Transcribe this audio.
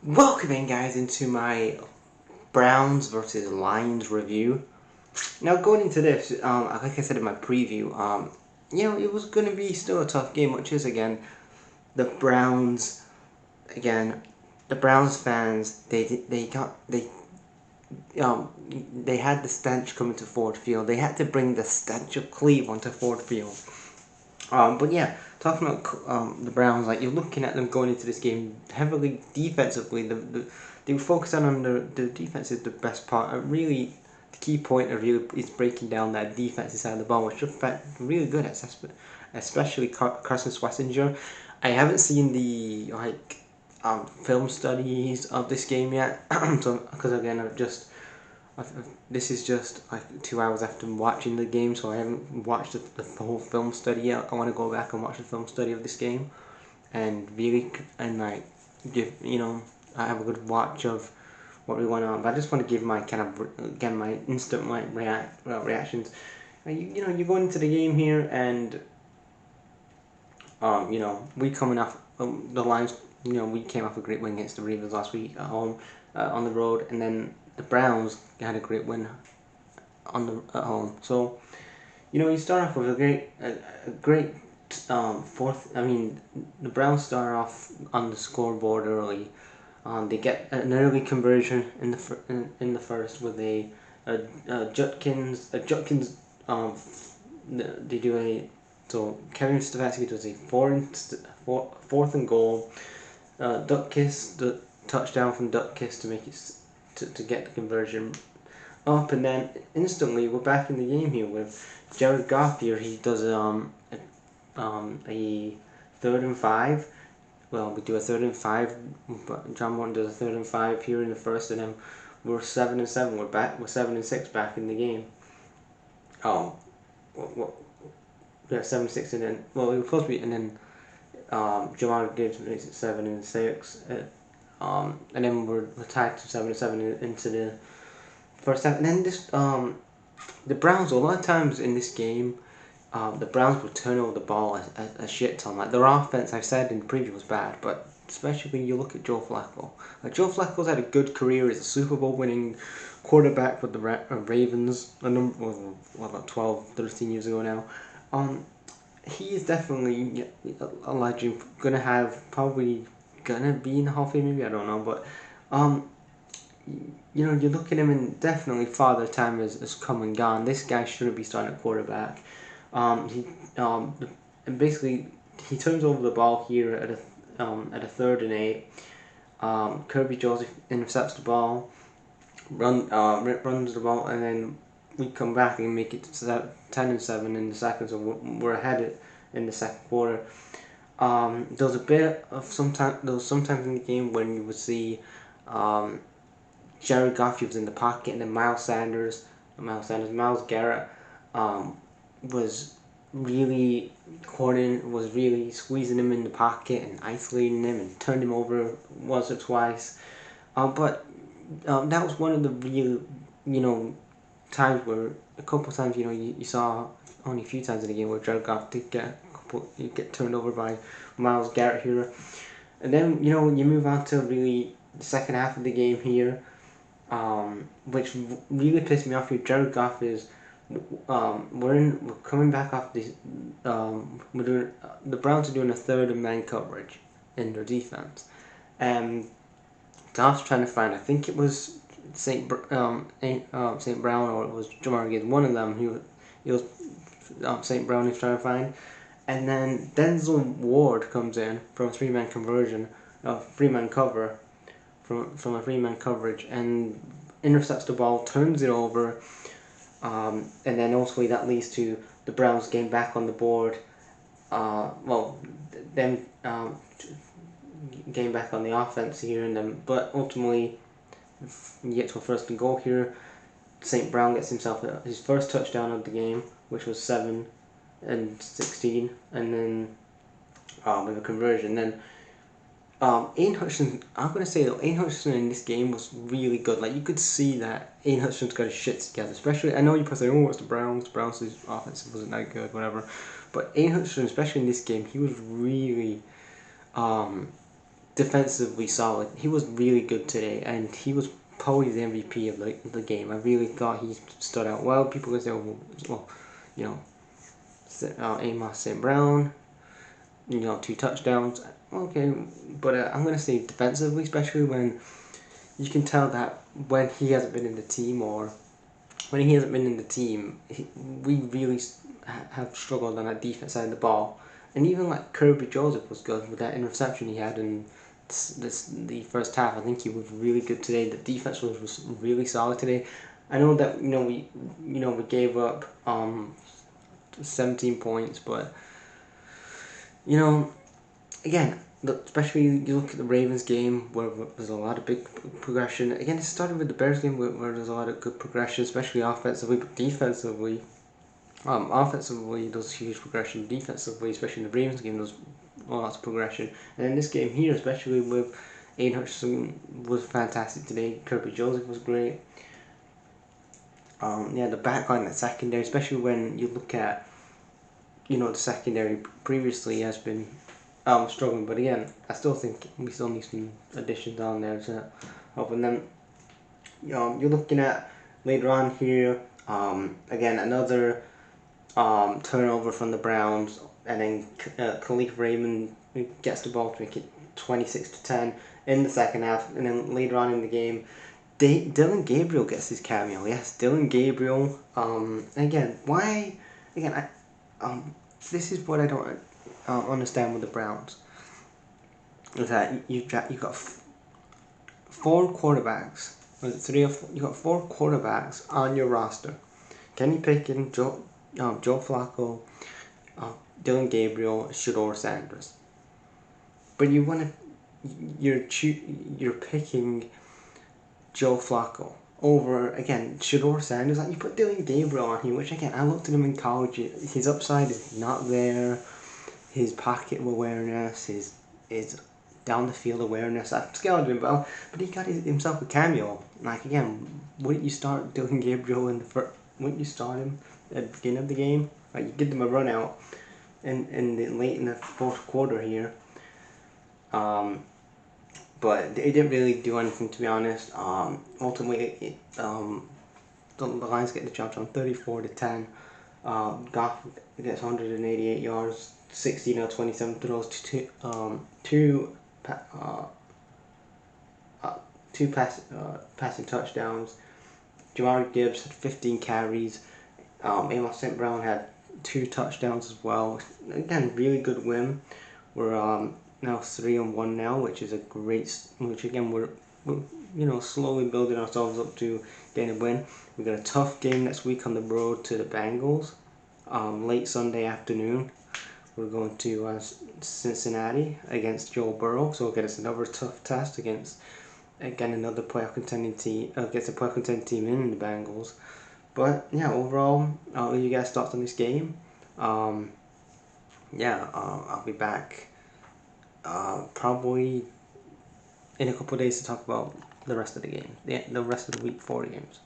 Welcome in, guys, into my Browns versus Lions review. Now, going into this, like I said in my preview, it was going to be still a tough game, which is again the Browns. Again, the Browns fans um they had the stench coming to Ford Field. They had to bring the stench of Cleveland to Ford Field. But yeah, talking about the Browns, like you're looking at them going into this game heavily defensively. They were focusing on the defense is the best part. Really, the key point of really is breaking down that defensive side of the ball, which are really good at, especially Carson Schwarzenegger. I haven't seen the film studies of this game yet, so because again this is just like 2 hours after watching the game, so I haven't watched the whole film study yet. I want to go back and watch the film study of this game, and really and like give I have a good watch of what we went on. But I just want to give my kind of again my instant reactions. You go into the game here, and we coming off the Lions. We came off a great win against the Ravens last week at home, on the road, and then the Browns had a great win at home. So you start off with a great fourth. I mean, the Browns start off on the scoreboard early. They get an early conversion in the first with a Judkins. They do a so Kevin Stefanski does a fourth and goal. Duck kiss the touchdown from Duck kiss to make it to get the conversion up, and then instantly we're back in the game here with Jared Goff here. He does a third and five. Well, we do a third and five, but John Morton does a third and five here in the first, and then we're 7-7. We're back. We're 7-6 back in the game. Oh, what? Yeah, 7-6, and then we were supposed to be, and then Jamar Gibbs makes it 7-6. And then we're tied to 7-7 into the first half, and then the Browns. A lot of times in this game, the Browns will turn over the ball a shit ton. Like their offense, I've said in the preview, was bad, but especially when you look at Joe Flacco. Like Joe Flacco's had a good career as a Super Bowl winning quarterback with the Ravens. A number, about 12, 13 years ago now. He is definitely a legend. Gonna be in the Hall of Fame, maybe, I don't know, but you look at him and definitely Father Time has come and gone. This guy shouldn't be starting at quarterback. He and basically he turns over the ball here at a 3rd and 8. Kirby Joseph intercepts the ball, runs the ball, and then we come back and make it 10-7 in the second. So we're ahead in the second quarter. There was a bit of sometimes in the game when you would see Jared Goff was in the pocket, and then Miles Garrett was was really squeezing him in the pocket and isolating him and turned him over once or twice. But that was one of the real, times where a couple times, you saw only a few times in the game where Jared Goff did get turned over by Miles Garrett here. And then, you move on to really the second half of the game here, which really pissed me off here. Jared Goff is, we're coming back off this. We're doing the Browns are doing a third and man coverage in their defense, and Goff's trying to find. I think it was Saint Brown, or it was Jamar Gibbs. One of them. He was Saint Brown. He's trying to find, and then Denzel Ward comes in from a 3-man conversion, 3-man cover, from a 3-man coverage, and intercepts the ball, turns it over, and then ultimately that leads to the Browns getting back on the board. Them getting back on the offense here, and then but ultimately you get to a first and goal here. St. Brown gets himself his first touchdown of the game, which was 7-16, and then with a conversion. Then Aiden Hutchinson, I'm gonna say though, Aiden Hutchinson in this game was really good. Like you could see that Aiden Hutchinson's got his shit together. Especially, I know you probably say, "Oh, it's the Browns." The Browns' offense wasn't that good, whatever. But Aiden Hutchinson, especially in this game, he was really defensively solid. He was really good today, and he was probably the MVP of the game. I really thought he stood out well. People could say, well, you know, Amos St. Brown, 2 touchdowns. Okay, but I'm gonna say defensively, especially when you can tell that when he hasn't been in the team, or when he hasn't been in the team, we really have struggled on that defense side of the ball. And even like Kirby Joseph was good with that interception he had in the first half. I think he was really good today. The defense was really solid today. I know that we gave up 17 points, but you know again, especially you look at the Ravens game where there's a lot of big progression. Again, it started with the Bears game where there's a lot of good progression, especially offensively, but defensively. Offensively, there's huge progression. Defensively, especially in the Ravens game, there's lots of progression. And in this game here, especially with Aiden Hutchinson was fantastic today. Kirby Joseph was great. The backline, the secondary, especially when you look at the secondary previously has been struggling, but again, I still think we still need some additions on there to help. And then you're looking at later on here, again another turnover from the Browns, and then Khalif Raymond gets the ball to make it 26-10 in the second half, and then later on in the game, Dillon Gabriel gets his cameo. Yes, Dillon Gabriel. Again, why? Again, this is what I don't understand with the Browns. Is that you got 4 quarterbacks? Was it 3 or 4? You got 4 quarterbacks on your roster. Kenny Pickett, Joe Flacco, Dillon Gabriel, Shedeur Sanders. But you're picking Joe Flacco over, again, Shedeur Sanders. Like, you put Dillon Gabriel on here, which again, I looked at him in college. His upside is not there. His pocket awareness, his down the field awareness, I've scouted him, but he got himself a cameo. Like, again, wouldn't you start Dillon Gabriel wouldn't you start him at the beginning of the game? Like, you give them a run out late in the fourth quarter here. But it didn't really do anything, to be honest. Ultimately, the Lions get the job done 34-10. Goff gets 188 yards, 16 out of 27 throws, two passing touchdowns. Jahmyr Gibbs had 15 carries. Amos St. Brown had 2 touchdowns as well. Again, really good win. We're now 3-1 now, which is a great. Which again we're slowly building ourselves up to getting a win. We got a tough game next week on the road to the Bengals. Late Sunday afternoon, we're going to Cincinnati against Joe Burrow. So again, it's another tough test against another playoff contending team. Against a playoff contending team in the Bengals. But yeah, overall, you guys' thoughts on this game? I'll be back probably in a couple of days to talk about the rest of the game, the rest of the week 4 games.